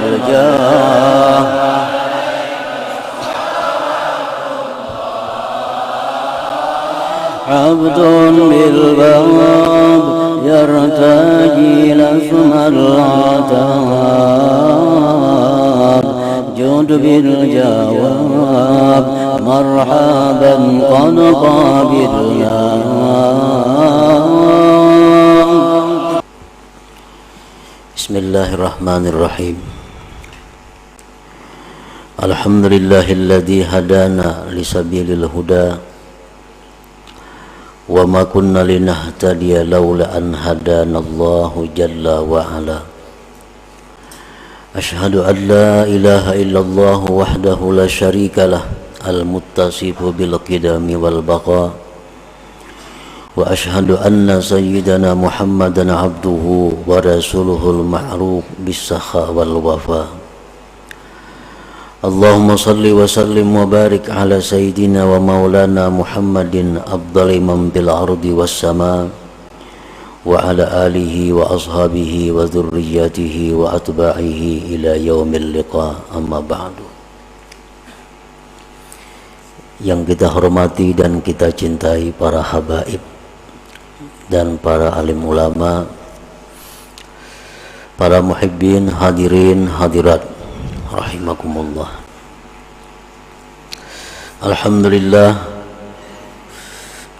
بالجاه عبد بالباب يرتجي لسم العتاب جود بالجواب مرحبا قد قابلنا Bismillahirrahmanirrahim. Alhamdulillahilladzi hadana lisabilil huda wa ma kunna linahtadiya laula an hadanallahu jalla wa ala. Asyhadu an la ilaha illallah wahdahu la syarikalah al-muttasifu bil qidami wal baqa. Wa ashhadu anna sayyidana Muhammadan abduhu wa rasuluhul ma'ruf bis-sakha wal wafa. Allahumma salli wa sallim wa barik ala sayyidina wa maulana Muhammadin afdali man bil ardi was sama wa ala alihi wa ashabihi wa dhurriyyatihi wa atba'ihi ila yaumil liqa, amma ba'du. Yang kita hormati dan kita cintai para habaib dan para alim ulama, para muhibbin, hadirin, hadirat rahimakumullah. Alhamdulillah,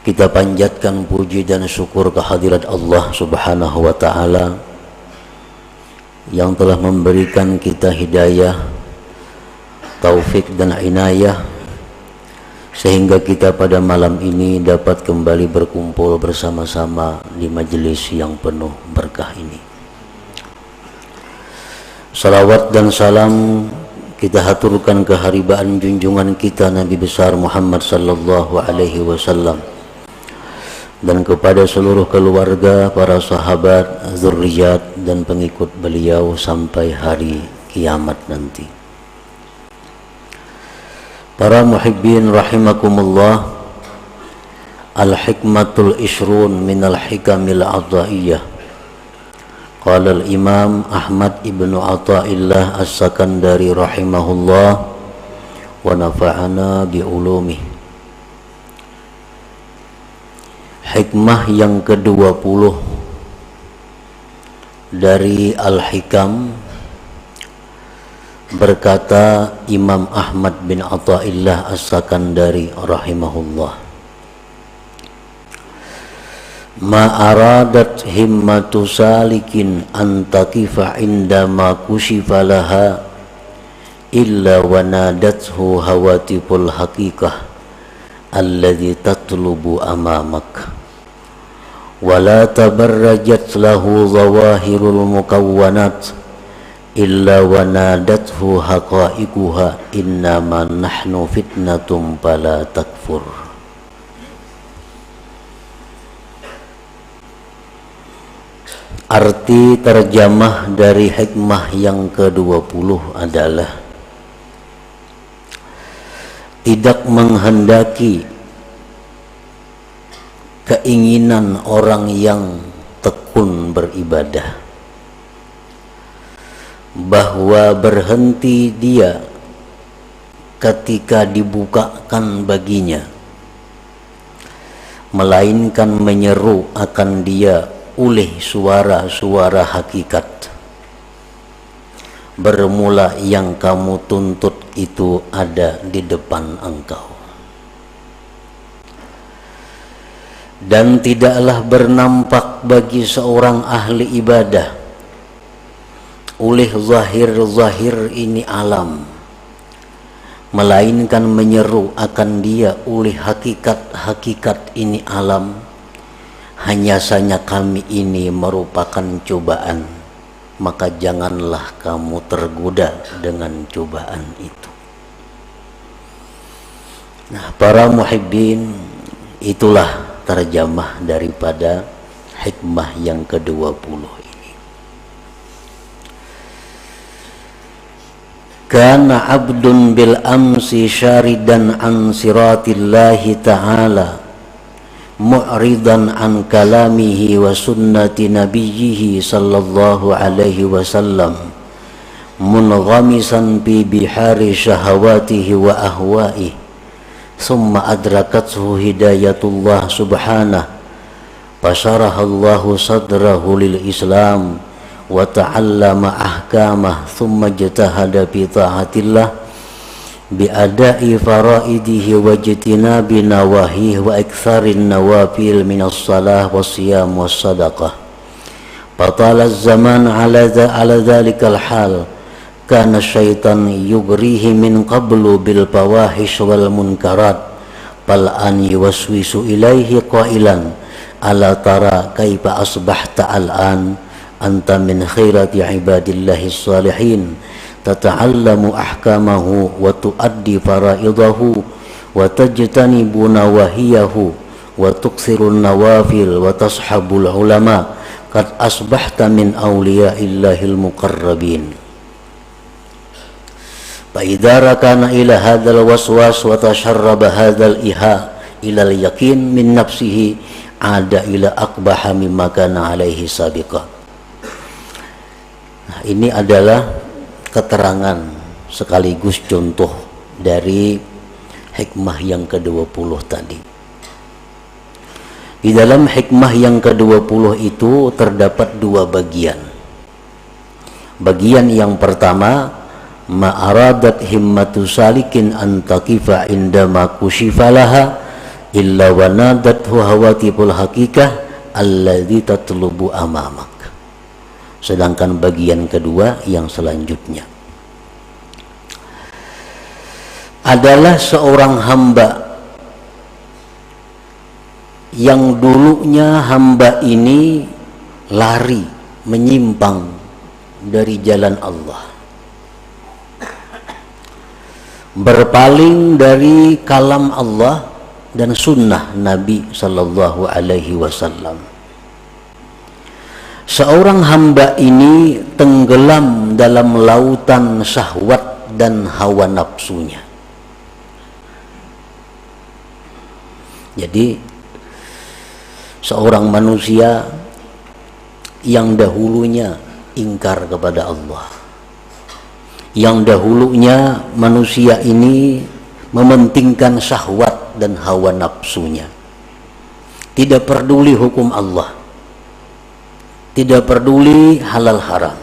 kita panjatkan puji dan syukur kehadirat Allah subhanahu wa ta'ala yang telah memberikan kita hidayah, taufik dan inayah sehingga kita pada malam ini dapat kembali berkumpul bersama-sama di majelis yang penuh berkah ini. Salawat dan salam kita haturkan keharibaan junjungan kita Nabi besar Muhammad sallallahu alaihi wasallam dan kepada seluruh keluarga, para sahabat, zurriyat dan pengikut beliau sampai hari kiamat nanti. Para muhibbin rahimakumullah, al-hikmatul ishrun minal hikamil adha'iyah. Qala al-imam Ahmad ibnu Athaillah as-Sakandari rahimahullah wa nafa'ana bi'ulumih. Hikmah yang ke-20 dari Al-Hikam, berkata Imam Ahmad bin Athaillah as-Sakandari rahimahullah, ma aradat himmatu salikin antakifa indama kushifa laha illa wa nadathu hawatiful haqiqah alladhi tatlubu amamak wa la tabarrajat lahu zawahirul mukawwanat illa wa nadathu haqa'iquha innama nahnu fitnatum fala takfur. Arti terjemah dari hikmah yang ke-20 adalah tidak menghendaki keinginan orang yang tekun beribadah bahwa berhenti dia ketika dibukakan baginya, melainkan menyeru akan dia oleh suara-suara hakikat. Bermula yang kamu tuntut itu ada di depan engkau, dan tidaklah bernampak bagi seorang ahli ibadah oleh zahir-zahir ini alam, melainkan menyeru akan dia oleh hakikat-hakikat ini alam. Hanya saja kami ini merupakan cobaan, maka janganlah kamu tergoda dengan cobaan itu. Nah, para muhibbin, itulah terjemah daripada hikmah yang ke-20 ini. Kana abdun bil amsi syaridan an siratillahi ta'ala mu'ridan an kalamihi wa sunnati nabiyyihi sallallahu alaihi wasallam munghamisan fi bihari syahawatihi wa ahwa'ihi, thumma adrakathu hidayatullah subhanahu fasyarahallahu sadrahu lil Islam wa ta'allama ahkamah, thumma jatahada fi ta'atillah bi'ada'i faraidihi wa jitinabi nawahihi wa iktharin nawafil minas salah was siyam was sadaqah. Fatala zaman ala dhalikal hal, kana syaitan yugrihi min qablu bil fawahish wal munkarat, bal an yuwaswisu ilaihi qailan ala tara kaifa asbahta al-an anta min khairati ibadillahi salihin tata'allamu ahkamahu wa tuaddi faraidahu wa tajtanibu nawahiyahu wa tuksirun nawafil wa tashabul ulama qad asbahta min awliyaillahil muqarrabin. Fa idza rakana ila hadzal waswas wa tasharraba hadzal iha ila al-yaqin min nafsihi ada ila aqbaha mimma kana alaihi sabiqa. Nah, ini adalah keterangan sekaligus contoh dari hikmah yang ke-20 tadi. Di dalam hikmah yang ke-20 itu terdapat dua bagian. Bagian yang pertama, ma'aradat himmatu salikin an taqifa indama kushifalaha illa wanadathu hawatibul hakikah alladhi tatlubu amamak. Sedangkan bagian kedua yang selanjutnya adalah seorang hamba yang dulunya hamba ini lari menyimpang dari jalan Allah, berpaling dari kalam Allah dan sunnah Nabi sallallahu alaihi wasallam. Seorang hamba ini tenggelam dalam lautan syahwat dan hawa nafsunya. Jadi seorang manusia yang dahulunya ingkar kepada Allah, yang dahulunya manusia ini mementingkan syahwat dan hawa nafsunya, tidak peduli hukum Allah, tidak peduli halal haram.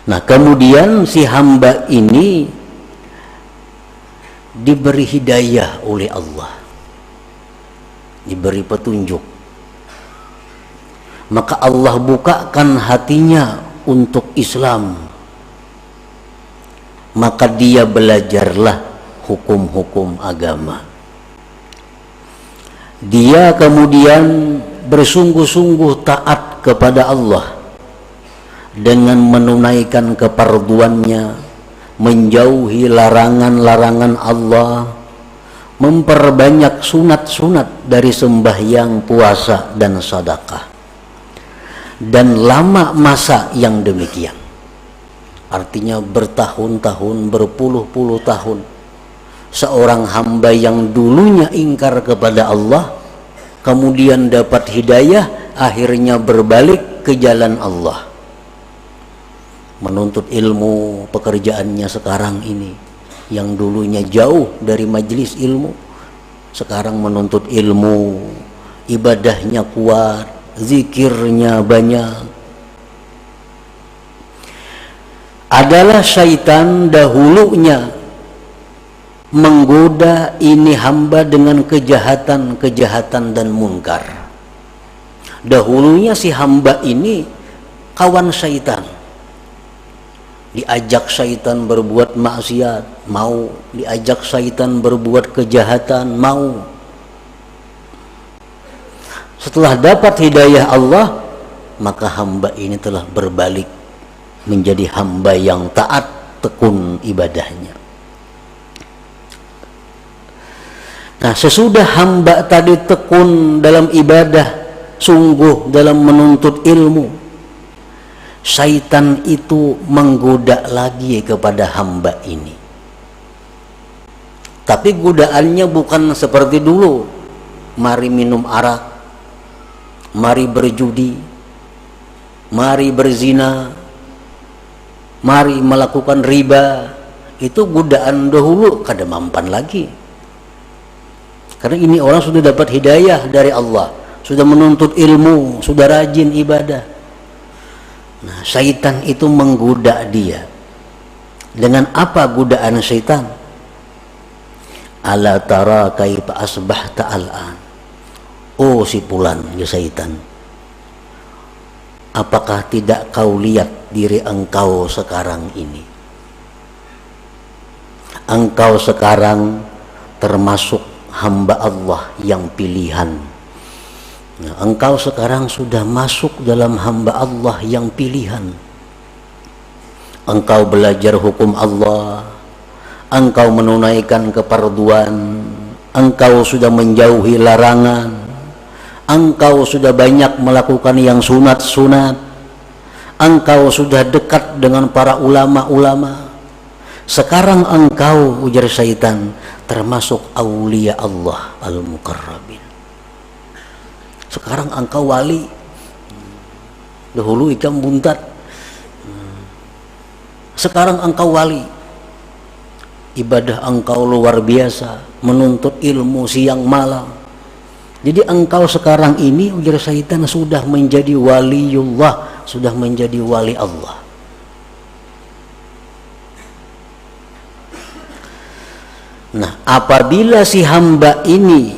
Nah, kemudian si hamba ini diberi hidayah oleh Allah, diberi petunjuk, maka Allah bukakan hatinya untuk Islam, maka dia belajarlah hukum-hukum agama. Dia kemudian bersungguh-sungguh taat kepada Allah dengan menunaikan keparduannya, menjauhi larangan-larangan Allah, memperbanyak sunat-sunat dari sembahyang, puasa, dan sedekah. Dan lama masa yang demikian, artinya bertahun-tahun, berpuluh-puluh tahun, seorang hamba yang dulunya ingkar kepada Allah kemudian dapat hidayah, akhirnya berbalik ke jalan Allah, menuntut ilmu. Pekerjaannya sekarang ini, yang dulunya jauh dari majelis ilmu, sekarang menuntut ilmu, ibadahnya kuat, zikirnya banyak. Adalah syaitan dahulunya menggoda ini hamba dengan kejahatan-kejahatan dan munkar. Dahulunya si hamba ini kawan syaitan, diajak syaitan berbuat maksiat, mau. Diajak syaitan berbuat kejahatan, mau. Setelah dapat hidayah Allah, maka hamba ini telah berbalik menjadi hamba yang taat, tekun ibadahnya. Nah, sesudah hamba tadi tekun dalam ibadah, sungguh dalam menuntut ilmu, syaitan itu menggoda lagi kepada hamba ini. Tapi godaannya bukan seperti dulu, mari minum arak, mari berjudi, mari berzina, mari melakukan riba, itu godaan dahulu kada mampan lagi. Karena ini orang sudah dapat hidayah dari Allah, sudah menuntut ilmu, sudah rajin ibadah. Nah, syaitan itu menggoda dia. Dengan apa godaan syaitan? Ala tara kaifa asbahta al'an. Oh si fulan, ya syaitan, apakah tidak kau lihat diri engkau sekarang ini? Engkau sekarang termasuk hamba Allah yang pilihan. Nah, engkau sekarang sudah masuk dalam hamba Allah yang pilihan. Engkau belajar hukum Allah, engkau menunaikan keparduan, engkau sudah menjauhi larangan, engkau sudah banyak melakukan yang sunat-sunat, engkau sudah dekat dengan para ulama-ulama. Sekarang engkau, ujar syaitan, termasuk aulia Allah al-muqarrabin. Sekarang engkau wali. Dahulu ikan buntat, sekarang engkau wali. Ibadah engkau luar biasa, menuntut ilmu siang malam. Jadi engkau sekarang ini, ujar syaitan, sudah menjadi waliullah, sudah menjadi wali Allah. Nah, apabila si hamba ini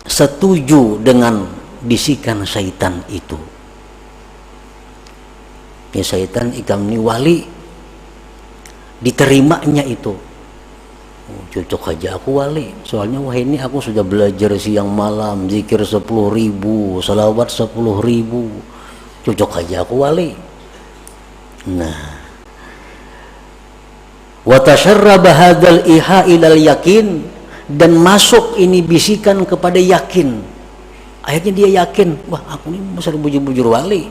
setuju dengan bisikan syaitan itu, ya syaitan ikam ni wali, diterimanya itu, oh, cocok aja aku wali, soalnya wah ini aku sudah belajar siang malam, zikir 10.000, salawat 10.000, cocok aja aku wali. Nah, wa tasharraba hadzal iha ilal yakin, dan masuk ini bisikan kepada yakin. Akhirnya dia yakin, wah aku ini besar bujur-bujur wali.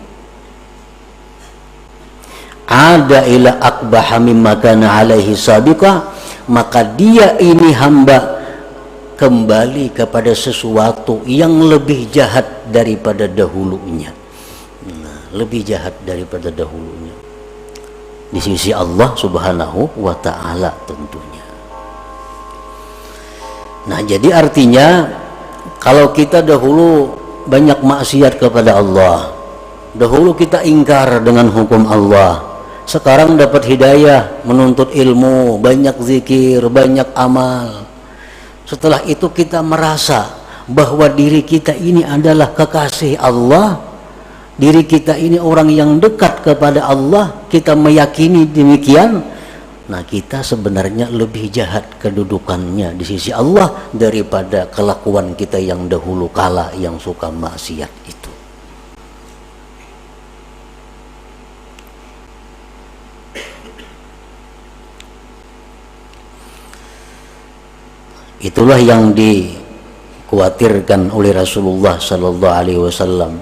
Ada ila akbaha mimma kana alaihi sabiqa, maka dia ini hamba kembali kepada sesuatu yang lebih jahat daripada dahulunya. Nah, lebih jahat daripada dahulunya di sisi Allah Subhanahu wa ta'ala tentunya. Nah, jadi artinya kalau kita dahulu banyak maksiat kepada Allah, dahulu kita ingkar dengan hukum Allah, sekarang dapat hidayah, menuntut ilmu, banyak zikir, banyak amal. Setelah itu kita merasa bahwa diri kita ini adalah kekasih Allah, diri kita ini orang yang dekat kepada Allah, kita meyakini demikian. Nah, kita sebenarnya lebih jahat kedudukannya di sisi Allah daripada kelakuan kita yang dahulu kala yang suka maksiat itu. Itulah yang dikhawatirkan oleh Rasulullah sallallahu alaihi wasallam.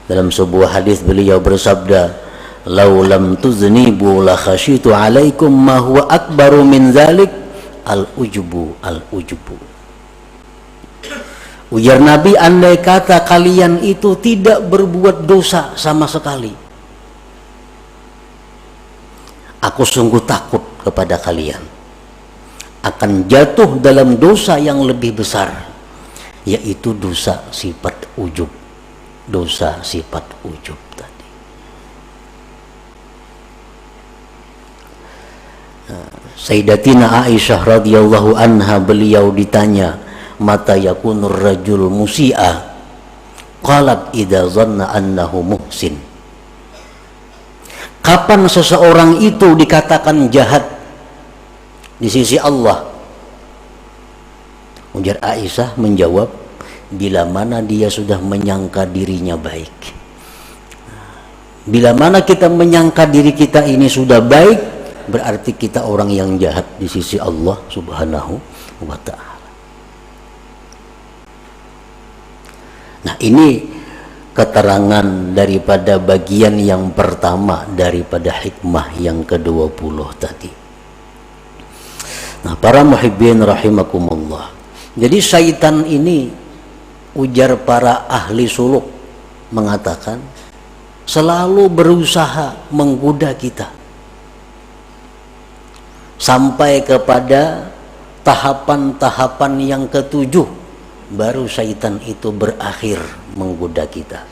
Dalam sebuah hadis beliau bersabda, "Lau lam tuznibu la khasyitu alaikum ma huwa akbaru min dzalik al-ujubu al-ujubu." Ujar Nabi, andai kata kalian itu tidak berbuat dosa sama sekali, aku sungguh takut kepada kalian akan jatuh dalam dosa yang lebih besar, yaitu dosa sifat ujub. Dosa sifat ujub tadi. Sayyidatina Aisyah radhiyallahu anha, beliau ditanya, mata yakunur rajul musi'a? Qalat idza dhanna annahu muhsin. Kapan seseorang itu dikatakan jahat di sisi Allah? Ujar Aisyah menjawab, bila mana dia sudah menyangka dirinya baik. Bila mana kita menyangka diri kita ini sudah baik, berarti kita orang yang jahat di sisi Allah Subhanahu wa ta'ala. Nah, ini keterangan daripada bagian yang pertama daripada hikmah yang ke-20 tadi. Nah, para muhibbin rahimakumullah, jadi syaitan ini, ujar para ahli suluk, mengatakan selalu berusaha menggoda kita sampai kepada tahapan-tahapan yang ketujuh, baru syaitan itu berakhir menggoda kita.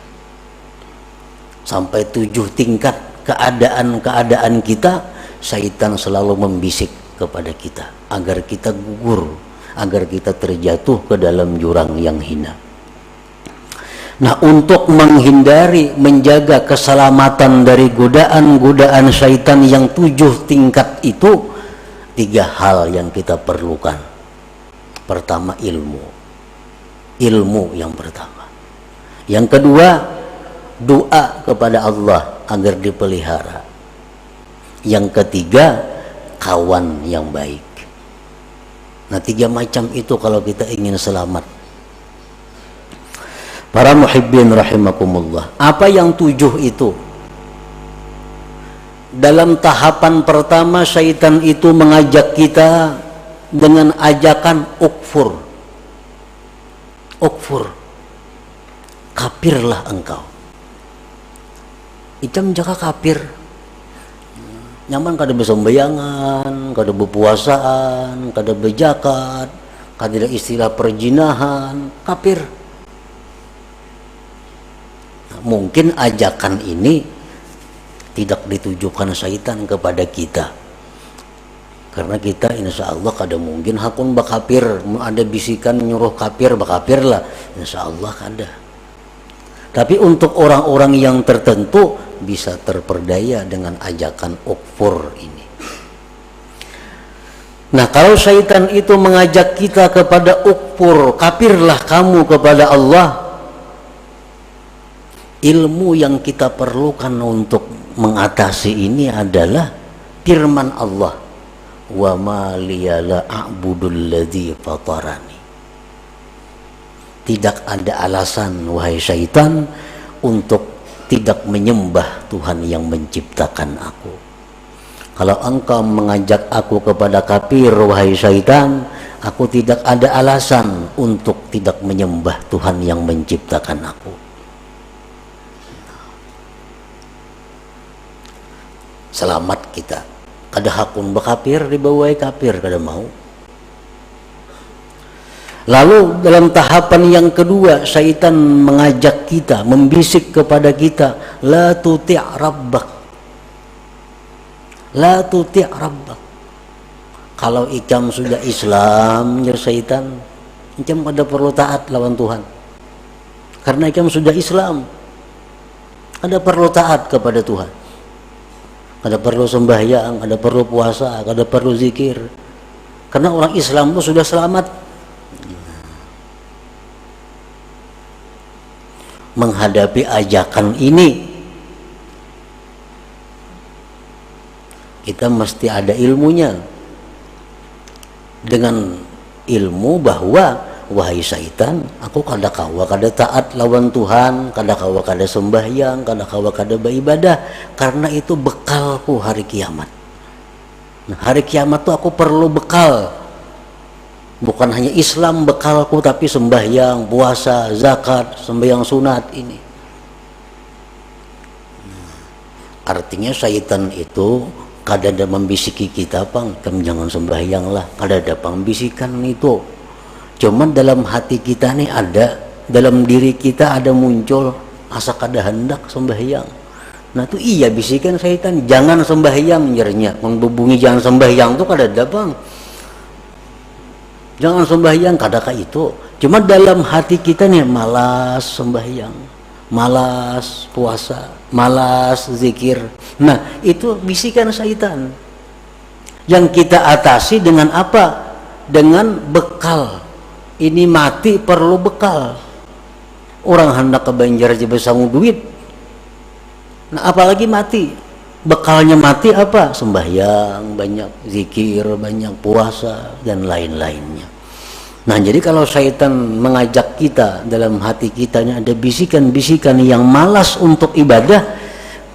Sampai 7 tingkat keadaan-keadaan kita, syaitan selalu membisik kepada kita agar kita gugur, agar kita terjatuh ke dalam jurang yang hina. Nah, untuk menghindari, menjaga keselamatan dari godaan-godaan syaitan yang 7 tingkat itu, 3 hal yang kita perlukan. Pertama, ilmu yang pertama. Yang kedua, doa kepada Allah agar dipelihara. Yang ketiga, kawan yang baik. Nah, 3 macam itu kalau kita ingin selamat. Para muhibbin rahimakumullah, apa yang 7 itu? Dalam tahapan pertama, syaitan itu mengajak kita dengan ajakan ukfur, kafirlah engkau. Icam jaka kafir, nyaman kada besembayangan, kada berpuasaan, kada berzakat, kada istilah perjinahan, kafir. Mungkin ajakan ini tidak ditujukan syaitan kepada kita, karena kita insya Allah kada mungkin hakun bakapir, ada bisikan nyuruh kafir bakapir lah, insya Allah kada. Tapi untuk orang-orang yang tertentu bisa terperdaya dengan ajakan ukfur ini. Nah, kalau syaitan itu mengajak kita kepada ukfur, kafirlah kamu kepada Allah, ilmu yang kita perlukan untuk mengatasi ini adalah firman Allah, wa ma liya la a'budul ladzi fatarani. Tidak ada alasan, wahai syaitan, untuk tidak menyembah Tuhan yang menciptakan aku. Kalau engkau mengajak aku kepada kafir, wahai syaitan, aku tidak ada alasan untuk tidak menyembah Tuhan yang menciptakan aku. Selamat kita. Kada hakun bekafir, dibawai kafir kada mau. Lalu dalam tahapan yang kedua, syaitan mengajak kita, membisik kepada kita, la tuti' rabbak, la tuti' rabbak. Kalau ikam sudah Islam, ya syaitan, ikam kada perlu taat lawan Tuhan, karena ikam sudah Islam, kada perlu taat kepada Tuhan, kada perlu sembahyang, kada perlu puasa, kada perlu zikir, karena orang Islam itu sudah selamat. Menghadapi ajakan ini, kita mesti ada ilmunya. Dengan ilmu bahwa, wahai syaitan, aku kada kawa kada taat lawan Tuhan, kada kawa kada sembahyang, kada kawa kada beribadah, karena itu bekalku hari kiamat. Nah, hari kiamat tuh aku perlu bekal. Bukan hanya Islam bekalku, tapi sembahyang, puasa, zakat, sembahyang sunat ini. Artinya syaitan itu kada ada membisiki kita, pang, kamu jangan sembahyang lah, kada ada pembisikan itu. Cuman dalam hati kita nih ada, dalam diri kita ada muncul asa kada hendak sembahyang. Nah itu iya bisikan syaitan, jangan sembahyang, nyernya membubungi jangan sembahyang tuh kada ada, bang. Jangan sembahyang, kadakah itu. Cuma dalam hati kita nih malas sembahyang, malas puasa, malas zikir. Nah itu bisikan syaitan yang kita atasi dengan apa? Dengan bekal. Ini mati perlu bekal. Orang hendak ke Banjar aja besangu duit, nah apalagi mati. Bekalnya mati apa? Sembahyang banyak, zikir banyak, puasa dan lain-lainnya. Nah jadi kalau syaitan mengajak kita, dalam hati kita ada bisikan-bisikan yang malas untuk ibadah,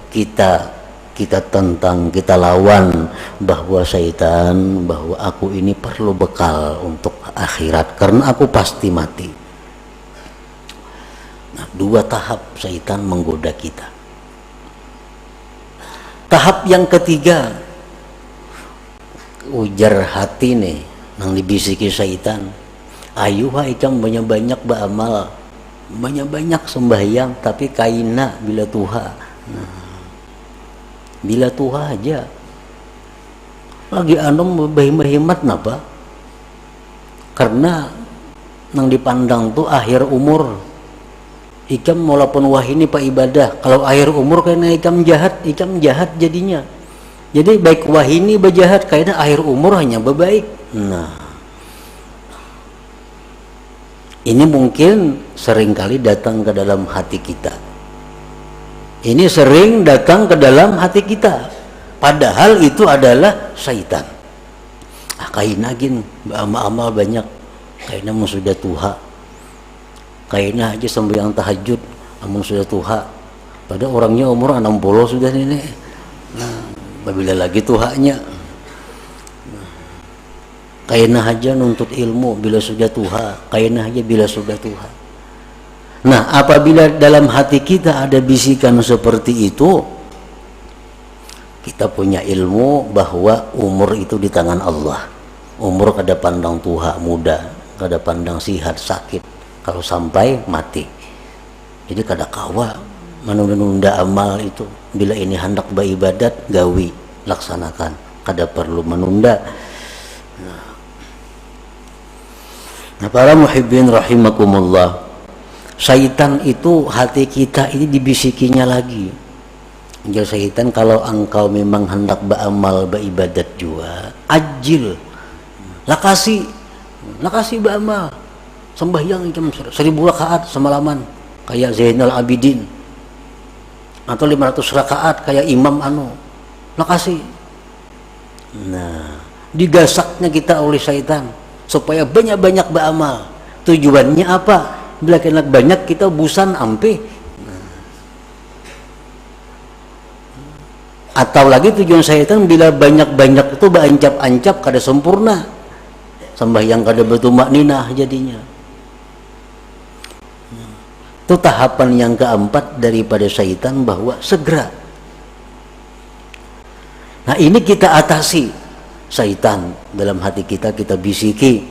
kita tentang, kita lawan bahwa syaitan, bahwa aku ini perlu bekal untuk akhirat karena aku pasti mati. Nah 2 tahap syaitan menggoda kita. Tahap yang ketiga, ujar hati nih nang dibisiki syaitan, ayo ikam banyak-banyak beramal, banyak-banyak sembahyang, tapi kaina bila Tuha. Bila Tuha aja lagi anom berhemat napa, karena nang dipandang tuh akhir umur. Ikam walaupun wah ini pak ibadah, kalau akhir umur karena ikam jahat jadinya. Jadi baik wah ini berjahat karena akhir umur hanya berbaik. Nah, ini mungkin seringkali datang ke dalam hati kita. Ini sering datang ke dalam hati kita, padahal itu adalah syaitan. Kaina gin amal banyak, kaina sudah Tuha, kaina aja sembahyang tahajud amun sudah Tuha, pada orangnya umur 60 sudah ini. Nah, bila lagi Tuhanya, kaina aja nuntut ilmu bila sudah Tuha, kaina aja bila sudah Tuha. Nah, apabila dalam hati kita ada bisikan seperti itu, kita punya ilmu bahwa umur itu di tangan Allah. Umur kada pandang Tuha muda, kada pandang sihat sakit, kalau sampai mati. Jadi kada kawa menunda-nunda amal itu. Bila ini hendak beribadat, gawi, laksanakan, kada perlu menunda. Nah, para muhibbin rahimakumullah, syaitan itu hati kita ini dibisikinya lagi. Jadi syaitan, kalau engkau memang hendak beramal beribadat juga, ajil, lakasi beramal, sembahyang jam 1000 rakaat semalaman kayak Zainal Abidin, atau 500 rakaat kayak Imam lakasi. Nah, digasaknya kita oleh syaitan supaya banyak-banyak beramal. Tujuannya apa? Bila kena banyak kita busan ampe. Atau lagi tujuan syaitan, bila banyak-banyak itu berancap-ancap kada sempurna, sembahyang kada bertumak ninah jadinya. Itu tahapan yang keempat daripada syaitan, bahwa segera. Nah, ini kita atasi syaitan dalam hati kita, kita bisiki,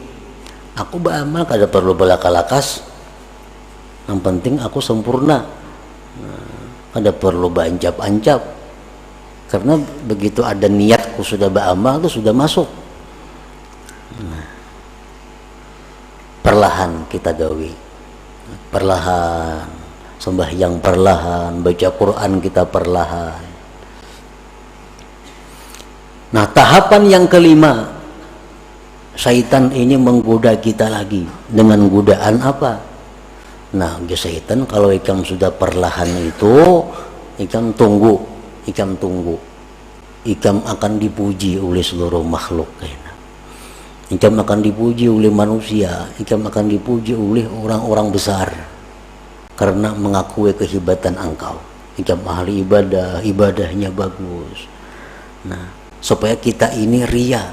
aku beramal kada perlu belaka-lakas, yang penting aku sempurna, kada perlu berancap-ancap. Karena begitu ada niatku sudah beramal, itu sudah masuk. Perlahan kita gawi, perlahan sembahyang, perlahan baca Quran kita perlahan. Nah, tahapan yang kelima, syaitan ini menggoda kita lagi dengan godaan apa? Nah, syaitan kalau ikam sudah perlahan itu, ikam tunggu, ikam akan dipuji oleh seluruh makhluk. Ikam akan dipuji oleh manusia, ikam akan dipuji oleh orang-orang besar karena mengakui kehebatan engkau. Ikam ahli ibadah, ibadahnya bagus. Nah, supaya kita ini ria.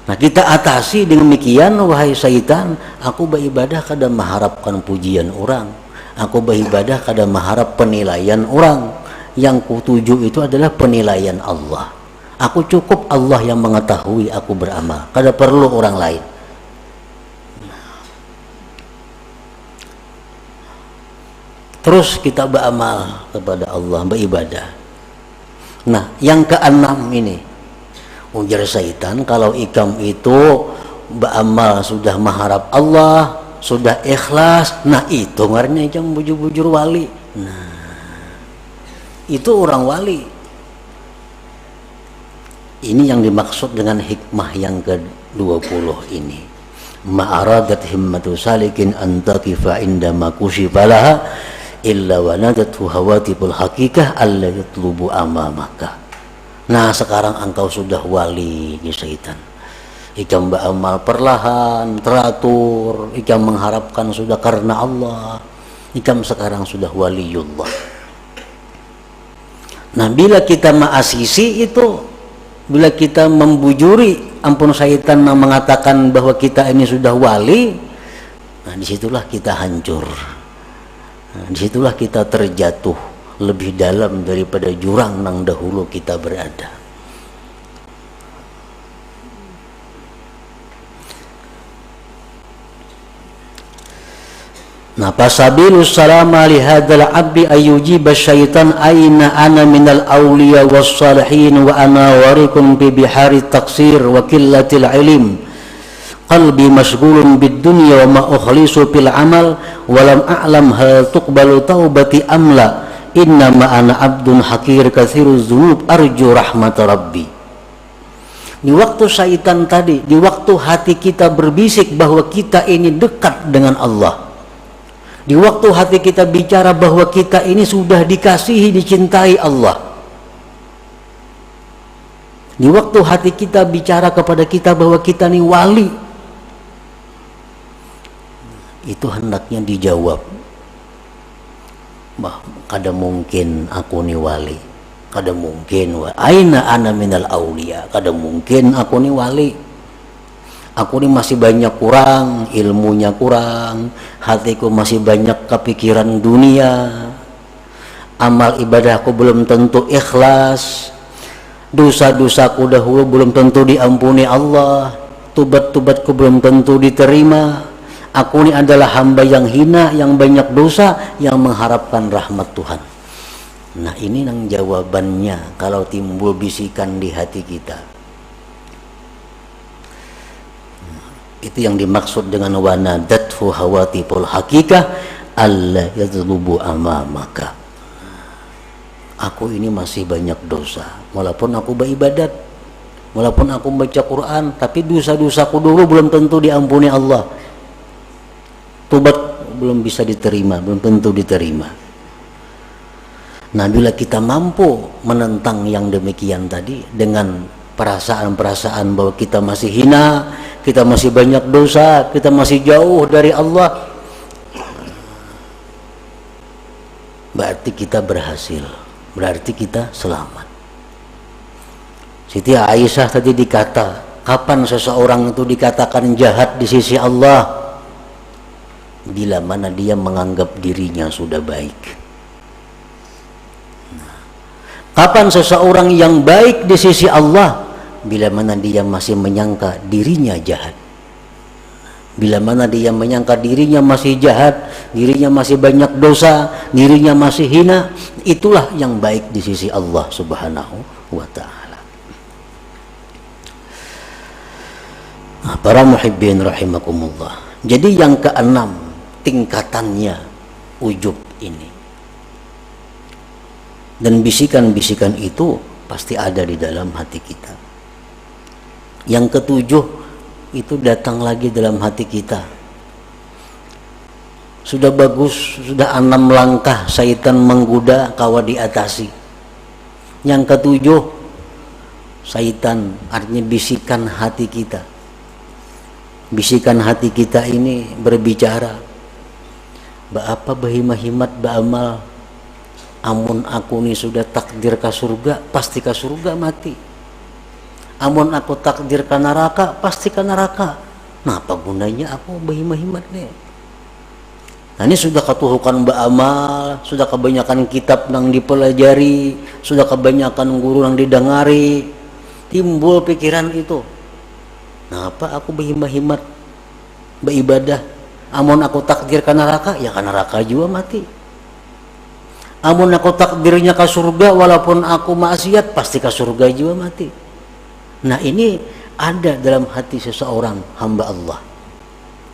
Nah, kita atasi demikian, wahai syaitan, aku beribadah kada mengharapkan pujian orang, aku beribadah kada mengharap penilaian orang. Yang kutuju itu adalah penilaian Allah. Aku cukup Allah yang mengetahui aku beramal, kada perlu orang lain. Terus kita beramal kepada Allah, beribadah. Nah, yang keenam ini, ujar syaitan, kalau ikam itu beramal sudah mengharap Allah, sudah ikhlas, nah itu ngarnya ikam bujur-bujur wali. Nah, itu orang wali. Ini yang dimaksud dengan hikmah yang ke-20 ini. Ma'aradat himmatu salikin antakifa indama kusifalaha illa wanadatu hawatibul hakikah alla yatlubu amamaka. Nah, sekarang engkau sudah wali ya syaitan. Ikam beramal perlahan, teratur, ikam mengharapkan sudah karena Allah. Ikam sekarang sudah waliullah. Nah, bila kita ma'asisi itu, bila kita membujuri, ampun syaitan mengatakan bahwa kita ini sudah wali, nah disitulah kita hancur. Nah, disitulah kita terjatuh lebih dalam daripada jurang nang dahulu kita berada. Nah, fasabilus salama li hadzal abdi ayyujiba syaitan aina ana minal awliya was salihin wa ana warikum bi bihari taksir wa qillatil ilm qalbi mashghulun bid dunya wa ma ukhlisu fil amal wa lam a'lam hal tuqbalu taubati amla inna ma ana abdun hakir katsiruz dzunub arju rahmat rabbi. Di waktu syaitan tadi, di waktu hati kita berbisik bahwa kita ini dekat dengan Allah, di waktu hati kita bicara bahwa kita ini sudah dikasihi, dicintai Allah, di waktu hati kita bicara kepada kita bahwa kita ini wali, itu hendaknya dijawab, bah, kada mungkin aku ni wali, kada mungkin aina ana minal aulia, kada mungkin aku ni wali. Aku ini masih banyak kurang, ilmunya kurang, hatiku masih banyak kepikiran dunia, amal ibadahku belum tentu ikhlas, dosa-dosaku dahulu belum tentu diampuni Allah, tubat-tubatku belum tentu diterima. Aku ini adalah hamba yang hina, yang banyak dosa, yang mengharapkan rahmat Tuhan. Nah, ini yang jawabannya kalau timbul bisikan di hati kita. Itu yang dimaksud dengan wanadathu hawatiful hakikah alla yadlubu amamaka. Aku ini masih banyak dosa, walaupun aku beribadat, walaupun aku baca Quran, tapi dosa-dosaku dulu belum tentu diampuni Allah. Tobat belum bisa diterima, belum tentu diterima. Nah, bila kita mampu menentang yang demikian tadi dengan perasaan-perasaan bahwa kita masih hina, kita masih banyak dosa, kita masih jauh dari Allah, berarti kita berhasil, berarti kita selamat. Siti Aisyah tadi dikata, kapan seseorang itu dikatakan jahat di sisi Allah? Bila mana dia menganggap dirinya sudah baik. Kapan seseorang yang baik di sisi Allah? Bila mana dia masih menyangka dirinya jahat, bila mana dia menyangka dirinya masih jahat, dirinya masih banyak dosa, dirinya masih hina, itulah yang baik di sisi Allah Subhanahu wa ta'ala. Nah, para muhibbin rahimakumullah, jadi yang keenam tingkatannya ujub ini, dan bisikan-bisikan itu pasti ada di dalam hati kita. Yang ketujuh itu datang lagi dalam hati kita. Sudah bagus, sudah 6 langkah syaitan menggoda kawa diatasi. Yang ketujuh, syaitan artinya bisikan hati kita. Bisikan hati kita ini berbicara, apa bahimahimat ba'amal, amun aku ini sudah takdir ke surga, pasti ke surga mati. Amun aku takdir ke neraka, pasti ke neraka. Nah, apa gunanya aku berhimat-himat nih? Nah, ini sudah ketuhukan beramal, sudah kebanyakan kitab yang dipelajari, sudah kebanyakan guru yang didengari, timbul pikiran itu. Nah, apa aku berhimat-himat beribadah? Amun aku takdir ke neraka, ya ke neraka juga mati. Amun aku takdirnya ke surga, walaupun aku maksiat, pasti ke surga juga mati. Nah, ini ada dalam hati seseorang hamba Allah,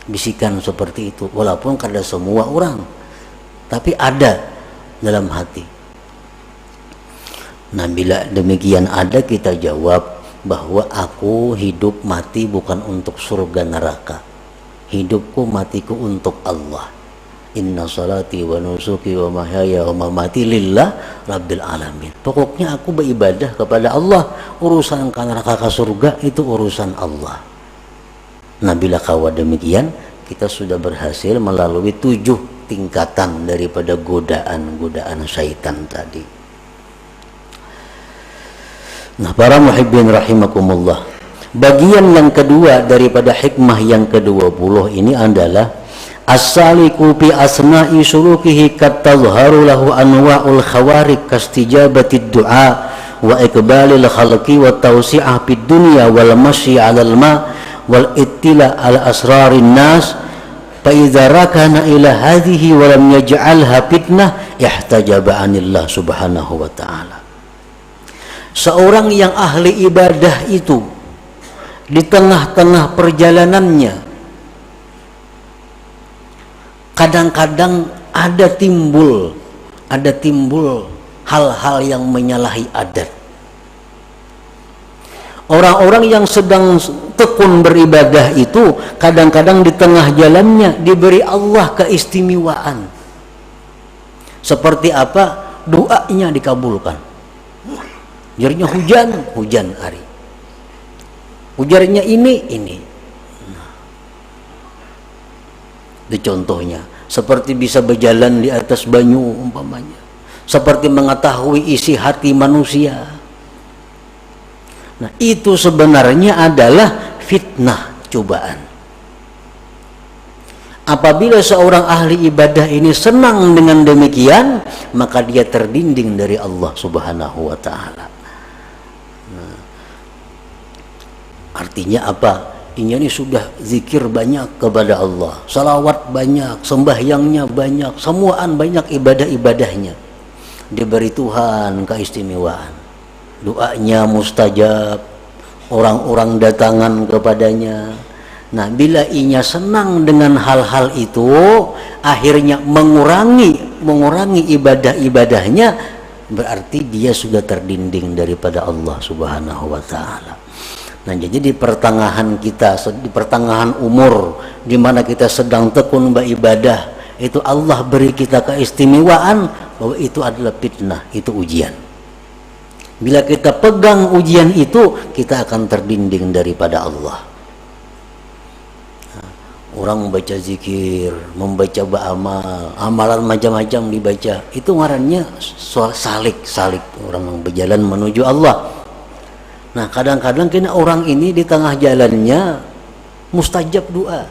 bisikan seperti itu, walaupun kada semua orang, tapi ada dalam hati. Nah, bila demikian ada, kita jawab bahwa aku hidup mati bukan untuk surga neraka, hidupku matiku untuk Allah. Inna salati wa nusuki wa mahyaya wa mamati lillah rabbil alamin. Pokoknya aku beribadah kepada Allah, urusan ke neraka ke surga itu urusan Allah. Nah, bila kawa demikian, kita sudah berhasil melalui 7 tingkatan daripada godaan-godaan syaitan tadi. Nah, para muhibbin rahimakumullah, bagian yang kedua daripada hikmah yang ke-20 ini adalah as-saliku fi asna'i sulukihi kat tadhharu lahu anwa'ul khawarik kastijabatid du'a wa iqbalil khalqi wa tawsi'ah fid dunya wal masyi 'alal ma wal ittila' ala asrarin nas fa idza rakana ila hadhihi wa lam yaj'alha fitnah ihtajaba 'anillah subhanahu wa ta'ala. Seorang yang ahli ibadah itu di tengah-tengah perjalanannya kadang-kadang ada timbul hal-hal yang menyalahi adat. Orang-orang yang sedang tekun beribadah itu kadang-kadang di tengah jalannya diberi Allah keistimewaan. Seperti apa? Doanya dikabulkan. Ujarnya hujan hari. Ujarnya ini. Itu contohnya. Seperti bisa berjalan di atas banyu umpamanya. Seperti mengetahui isi hati manusia. Nah, itu sebenarnya adalah fitnah, cobaan. Apabila seorang ahli ibadah ini senang dengan demikian, maka dia terdinding dari Allah Subhanahu wa ta'ala. Nah, artinya apa? Ini sudah zikir banyak kepada Allah, salawat banyak, sembahyangnya banyak, semuaan banyak ibadah-ibadahnya. Diberi Tuhan keistimewaan. Doanya mustajab, orang-orang datangan kepadanya. Nah, bila ianya senang dengan hal-hal itu, akhirnya mengurangi ibadah-ibadahnya, berarti dia sudah terdinding daripada Allah Subhanahu wa ta'ala. Nah, jadi di pertengahan umur, di mana kita sedang tekun beribadah, itu Allah beri kita keistimewaan bahwa itu adalah fitnah, itu ujian. Bila kita pegang ujian itu, kita akan terdinding daripada Allah. Orang membaca zikir, membaca ba'amal, amalan macam-macam dibaca, itu ngarannya salik, orang yang berjalan menuju Allah. Nah, kadang-kadang kena orang ini di tengah jalannya mustajab doa.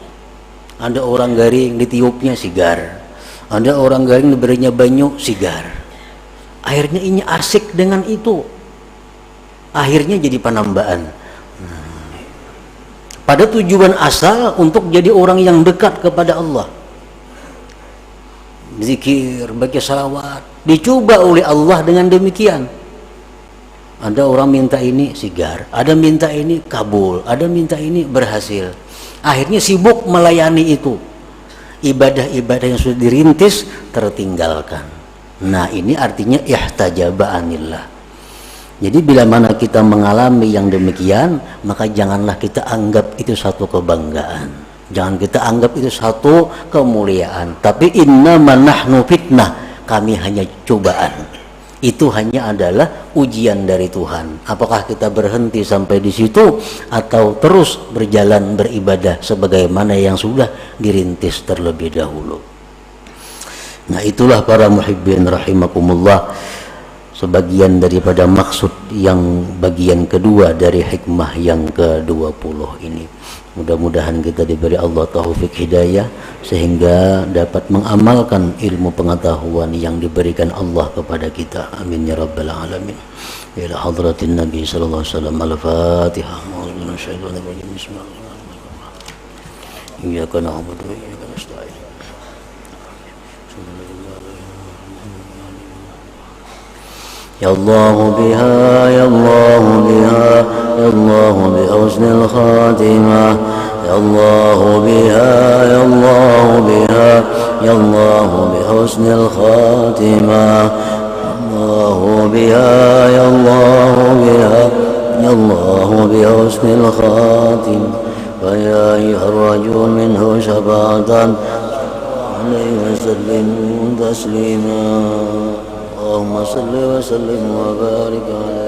Ada orang garing ditiupnya sigar, ada orang garing diberinya banyu sigar. Akhirnya ini arsik dengan itu, akhirnya jadi penambaan. Pada tujuan asal untuk jadi orang yang dekat kepada Allah. Zikir, baca salawat, dicoba oleh Allah dengan demikian. Ada orang minta ini sigar, ada minta ini kabul, ada minta ini berhasil. Akhirnya sibuk melayani itu. Ibadah-ibadah yang sudah dirintis tertinggalkan. Nah, ini artinya ihtajaba anillah. Jadi bila mana kita mengalami yang demikian, maka janganlah kita anggap itu satu kebanggaan. Jangan kita anggap itu satu kemuliaan. Tapi innama nahnu fitnah, kami hanya cobaan. Itu hanya adalah ujian dari Tuhan. Apakah kita berhenti sampai di situ atau terus berjalan beribadah sebagaimana yang sudah dirintis terlebih dahulu. Nah, itulah para muhibbin rahimakumullah, sebagian daripada maksud yang bagian kedua dari hikmah yang ke-20 ini. Mudah-mudahan kita diberi Allah taufik hidayah sehingga dapat mengamalkan ilmu pengetahuan yang diberikan Allah kepada kita. Amin ya rabbal alamin. Ila hadratin Nabi sallallahu alaihi wasallam. Al-Fatihah. Bismillahirrahmanirrahim. Iyyaka na'budu wa iyyaka nasta'in. Ya Allah biha, ya Allah biha, ya Allah bi husnil khatimah. Ya Allah biha, ya Allah biha, ya Allah bi husnil khatimah. Allah biha, ya Allah biha, ya Allah bi husnil khatimah. Wa ya ayyuhar rajul minhu syafa'atan alaihi wa sallim taslima. اللهم صل وسلم وبارك على